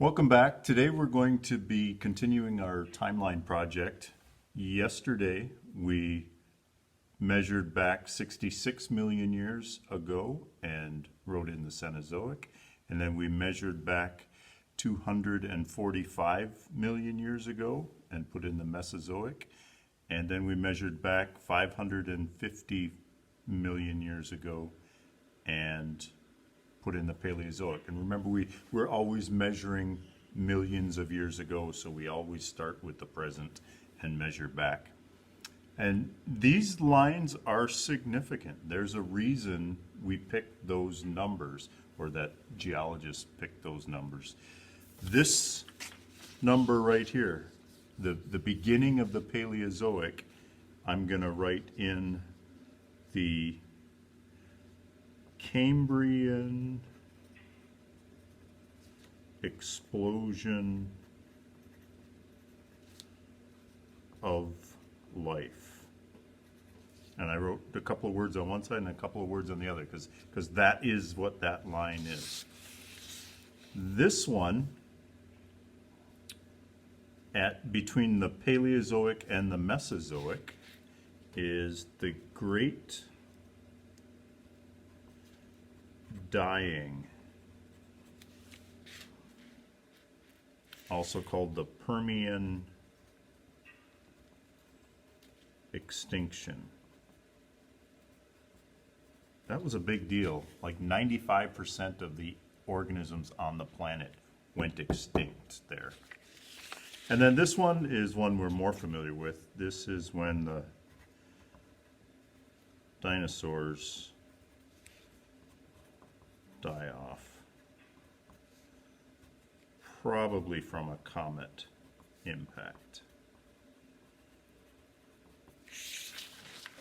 Welcome back. Today we're going to be continuing our timeline project. Yesterday we measured back 66 million years ago and wrote in the Cenozoic, and then we measured back 245 million years ago and put in the Mesozoic, and then we measured back 550 million years ago and put in the Paleozoic. And remember, we're always measuring millions of years ago, so we always start with the present and measure back. And these lines are significant. There's a reason we picked those numbers, or that geologists picked those numbers. This number right here, the beginning of the Paleozoic, I'm going to write in the Cambrian explosion of life. And I wrote a couple of words on one side and a couple of words on the other because that is what that line is. This one, between the Paleozoic and the Mesozoic, is the Great Dying, also called the Permian extinction. That was a big deal. Like 95% of the organisms on the planet went extinct there. And then this one is one we're more familiar with. This is when the dinosaurs die off, probably from a comet impact.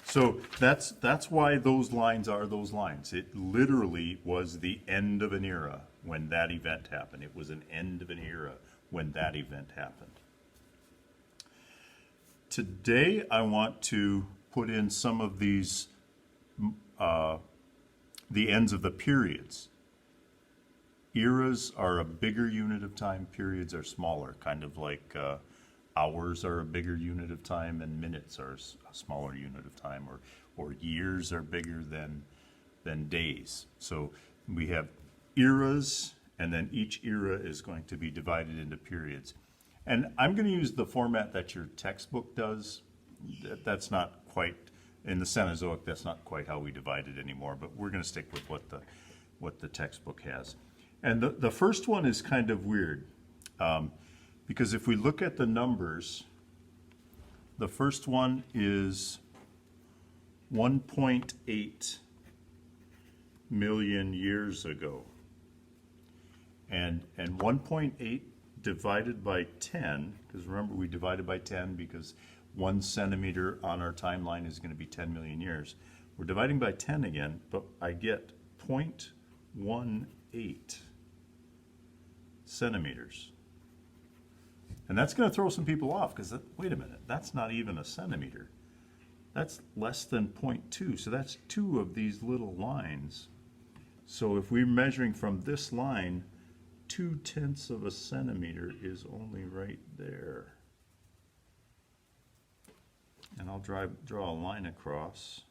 So that's why those lines are those lines. It literally was the end of an era when that event happened. It was an end of an era when that event happened. Today I want to put in some of these the ends of the periods. Eras are a bigger unit of time, periods are smaller, kind of like hours are a bigger unit of time and minutes are a smaller unit of time, or years are bigger than days. So we have eras, and then each era is going to be divided into periods. And I'm going to use the format that your textbook does. That's not quite, in the Cenozoic, that's not quite how we divide it anymore, but we're going to stick with what the textbook has. And the first one is kind of weird, because if we look at the numbers, the first one is 1.8 million years ago. And 1.8 divided by 10, because remember we divided by 10 because 1 centimeter on our timeline is going to be 10 million years. We're dividing by 10 again, but I get 0.18 centimeters. And that's going to throw some people off because, wait a minute, that's not even a centimeter. That's less than 0.2, so that's 2 of these little lines. So if we're measuring from this line, 0.2 of a centimeter is only right there. And I'll draw a line across.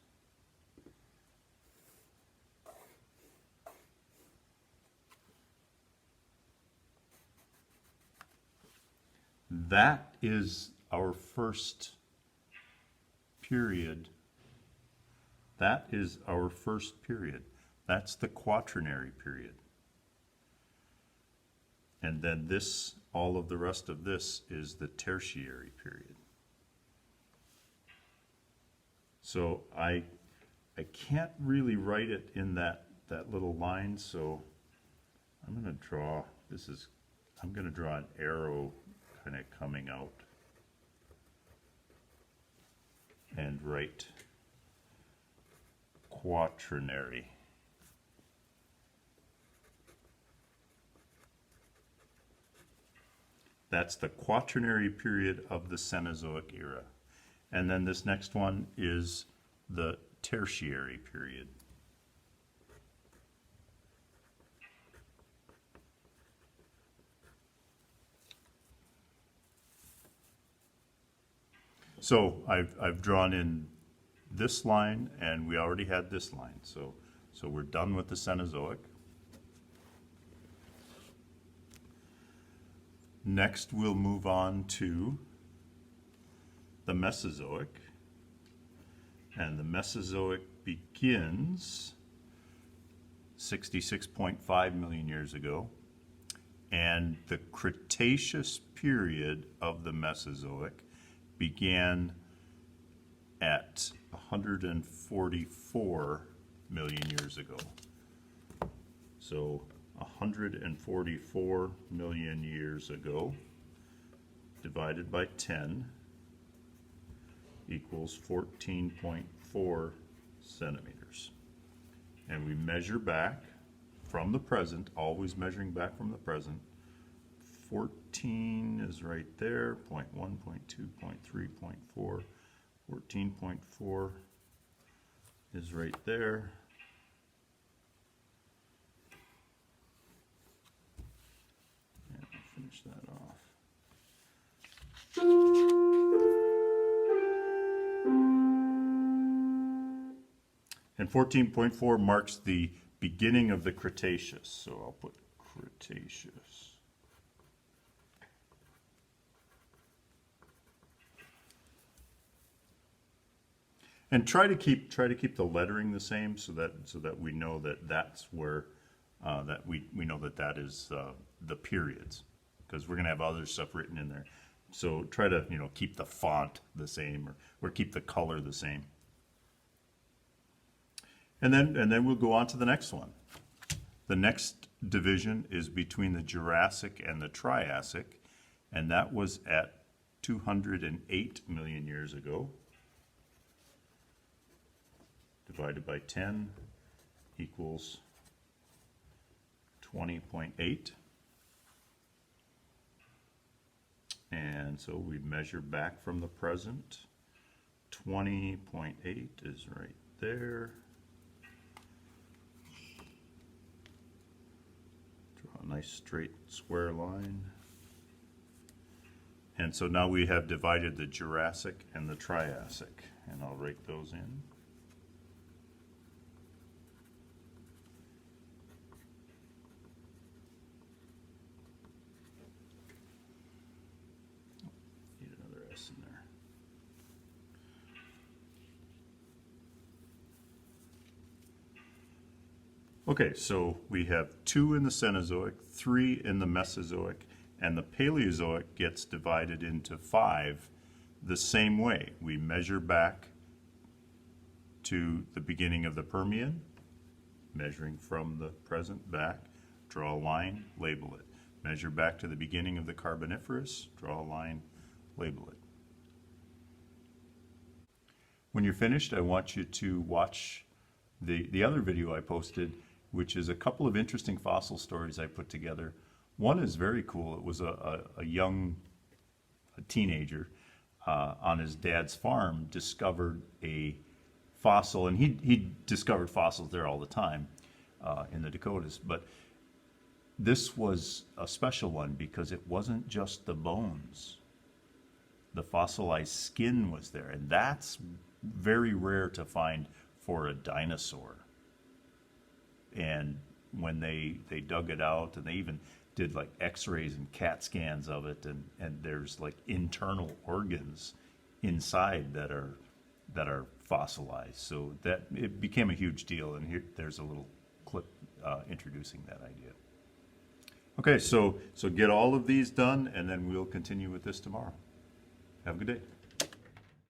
That is our first period. That is our first period. That's the Quaternary period. And then this, all of the rest of this is the Tertiary period. So I can't really write it in that little line, so I'm going to draw, I'm going to draw an arrow kind of coming out and write Quaternary. That's the Quaternary period of the Cenozoic era. And then this next one is the Tertiary period. So I've drawn in this line, and we already had this line. So we're done with the Cenozoic. Next, we'll move on to the Mesozoic. And the Mesozoic begins 66.5 million years ago. And the Cretaceous period of the Mesozoic began at 144 million years ago. So 144 million years ago divided by 10 equals 14.4 centimeters. And we measure back from the present, always measuring back from the present. 14 is right there, 0.1, 0.2, 0.3, 0.4. 14.4 is right there. And I'll finish that off. And 14.4 marks the beginning of the Cretaceous. So I'll put Cretaceous. And try to keep the lettering the same, so that we know that that's where we know that is the periods, because we're going to have other stuff written in there. So try to keep the font the same, or keep the color the same. And then we'll go on to the next one. The next division is between the Jurassic and the Triassic, and that was at 208 million years ago. Divided by 10 equals 20.8. And so we measure back from the present. 20.8 is right there. Draw a nice straight square line. And so now we have divided the Jurassic and the Triassic, and I'll write those in. In there. Okay, so we have 2 in the Cenozoic, 3 in the Mesozoic, and the Paleozoic gets divided into 5 the same way. We measure back to the beginning of the Permian, measuring from the present back, draw a line, label it. Measure back to the beginning of the Carboniferous, draw a line, label it. When you're finished, I want you to watch the other video I posted, which is a couple of interesting fossil stories I put together. One is very cool. It was a teenager on his dad's farm discovered a fossil, and he discovered fossils there all the time in the Dakotas. But this was a special one because it wasn't just the bones. The fossilized skin was there, and that's very rare to find for a dinosaur. And when they dug it out, and they even did like x-rays and CAT scans of it, and there's like internal organs inside that are fossilized. So that it became a huge deal, and there's a little clip introducing that idea. Okay, so get all of these done, and then we'll continue with this tomorrow. Have a good day.